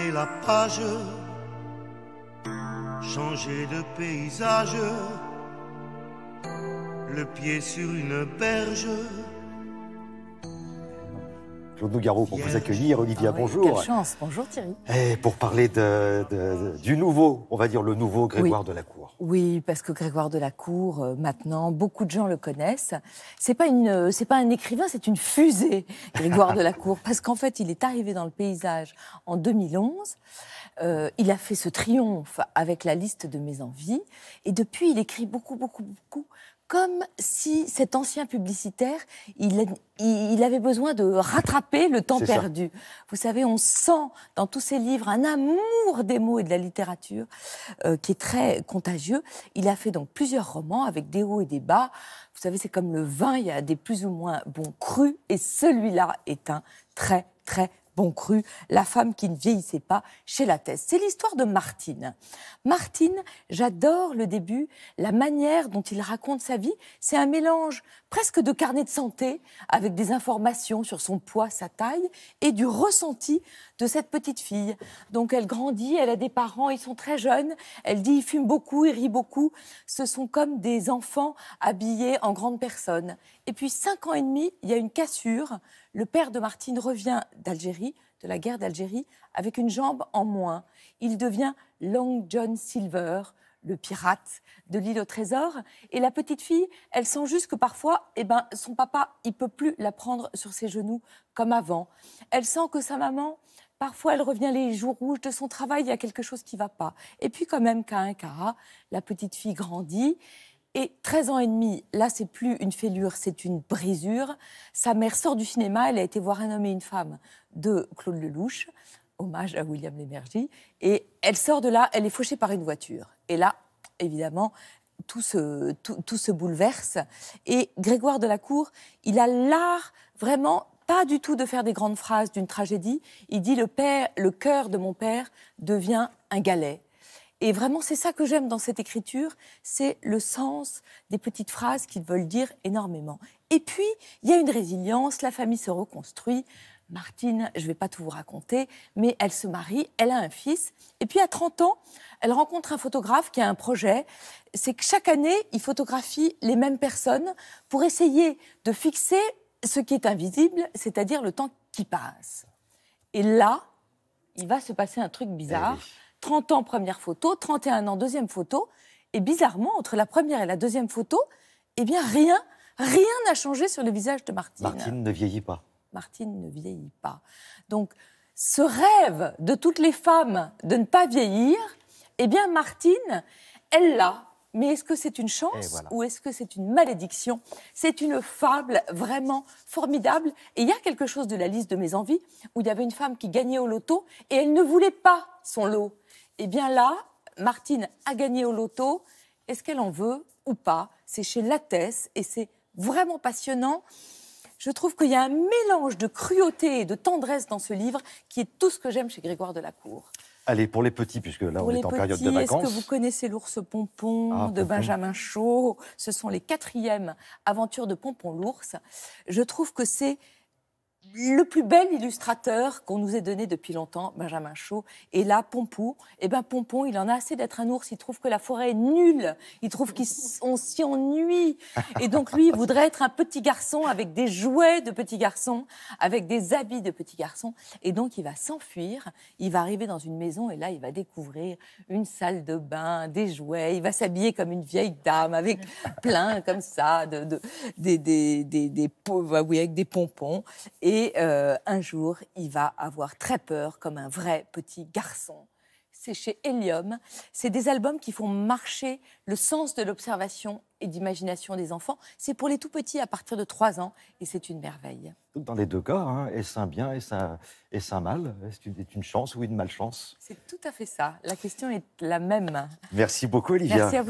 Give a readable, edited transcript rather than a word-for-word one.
tourner la page, changer de paysage, le pied sur une berge. Claude Nougaro pour vous accueillir. Olivia, bonjour. Quelle chance, bonjour Thierry. Et pour parler du nouveau, on va dire le nouveau Grégoire de la Cour. Oui, parce que Grégoire de la Cour, maintenant, beaucoup de gens le connaissent. C'est pas un écrivain, c'est une fusée, Grégoire de la Cour, parce qu'en fait, il est arrivé dans le paysage en 2011. Il a fait ce triomphe avec la liste de mes envies, et depuis, il écrit beaucoup, comme si cet ancien publicitaire, il avait besoin de rattraper le temps perdu. Vous savez, on sent dans tous ses livres un amour des mots et de la littérature qui est très contagieux. Il a fait donc plusieurs romans avec des hauts et des bas. Vous savez, c'est comme le vin, il y a des plus ou moins bons crus, et celui-là est un très bon cru, La femme qui ne vieillissait pas, chez Lattès. C'est l'histoire de Martine. Martine, j'adore le début, la manière dont il raconte sa vie. C'est un mélange presque de carnet de santé, avec des informations sur son poids, sa taille, et du ressenti de cette petite fille. Donc elle grandit, elle a des parents, ils sont très jeunes. Elle dit, ils fument beaucoup, ils rient beaucoup. Ce sont comme des enfants habillés en grandes personnes. Et puis 5 ans et demi, il y a une cassure. Le père de Martine revient d'Algérie, de la guerre d'Algérie, avec une jambe en moins. Il devient Long John Silver, le pirate de l'île au trésor. Et la petite fille, elle sent juste que parfois, son papa, il peut plus la prendre sur ses genoux comme avant. Elle sent que sa maman, parfois, elle revient les jours rouges de son travail, il y a quelque chose qui ne va pas. Et puis quand même, Cara, la petite fille grandit. Et 13 ans et demi, là, c'est plus une fêlure, c'est une brisure. Sa mère sort du cinéma, elle a été voir Un homme et une femme de Claude Lelouch, hommage à William Lémergie, et elle sort de là, elle est fauchée par une voiture. Et là, évidemment, tout se bouleverse. Et Grégoire de la Cour, il a l'art vraiment pas du tout de faire des grandes phrases d'une tragédie. Il dit le cœur de mon père devient un galet. Et vraiment, c'est ça que j'aime dans cette écriture, c'est le sens des petites phrases qui veulent dire énormément. Et puis, il y a une résilience, la famille se reconstruit. Martine, je ne vais pas tout vous raconter, mais elle se marie, elle a un fils. Et puis, à 30 ans, elle rencontre un photographe qui a un projet. C'est que chaque année, il photographie les mêmes personnes pour essayer de fixer ce qui est invisible, c'est-à-dire le temps qui passe. Et là, il va se passer un truc bizarre. 30 ans, première photo, 31 ans, deuxième photo. Et bizarrement, entre la première et la deuxième photo, eh bien, rien n'a changé sur le visage de Martine. Martine ne vieillit pas. Martine ne vieillit pas. Donc, ce rêve de toutes les femmes de ne pas vieillir, eh bien, Martine, elle l'a. Mais est-ce que c'est une chance ou est-ce que c'est une malédiction? C'est une fable vraiment formidable. Et il y a quelque chose de la liste de mes envies où il y avait une femme qui gagnait au loto et elle ne voulait pas son lot. Eh bien là, Martine a gagné au loto. Est-ce qu'elle en veut ou pas? C'est chez Lattès et c'est vraiment passionnant. Je trouve qu'il y a un mélange de cruauté et de tendresse dans ce livre qui est tout ce que j'aime chez Grégoire de la Cour. Allez, pour les petits, puisque là, on est en période de vacances. Est-ce que vous connaissez l'ours Pompon de Benjamin Chaud? Ce sont les 4e aventures de Pompon l'ours. Je trouve que c'est le plus bel illustrateur qu'on nous ait donné depuis longtemps, Benjamin Chaud. Et là, Pompon, Pompon, il en a assez d'être un ours. Il trouve que la forêt est nulle. Il trouve qu'on s'y ennuie. Et donc, lui, il voudrait être un petit garçon avec des jouets de petit garçon, avec des habits de petit garçon. Et donc, il va s'enfuir. Il va arriver dans une maison et là, il va découvrir une salle de bain, des jouets. Il va s'habiller comme une vieille dame avec plein, comme ça, avec des pompons. Et un jour, il va avoir très peur comme un vrai petit garçon. C'est chez Helium. C'est des albums qui font marcher le sens de l'observation et d'imagination des enfants. C'est pour les tout petits à partir de 3 ans et c'est une merveille. Dans les deux cas, est-ce un bien, est-ce un mal? Est-ce une chance ou une malchance? C'est tout à fait ça. La question est la même. Merci beaucoup, Olivia. Merci à vous.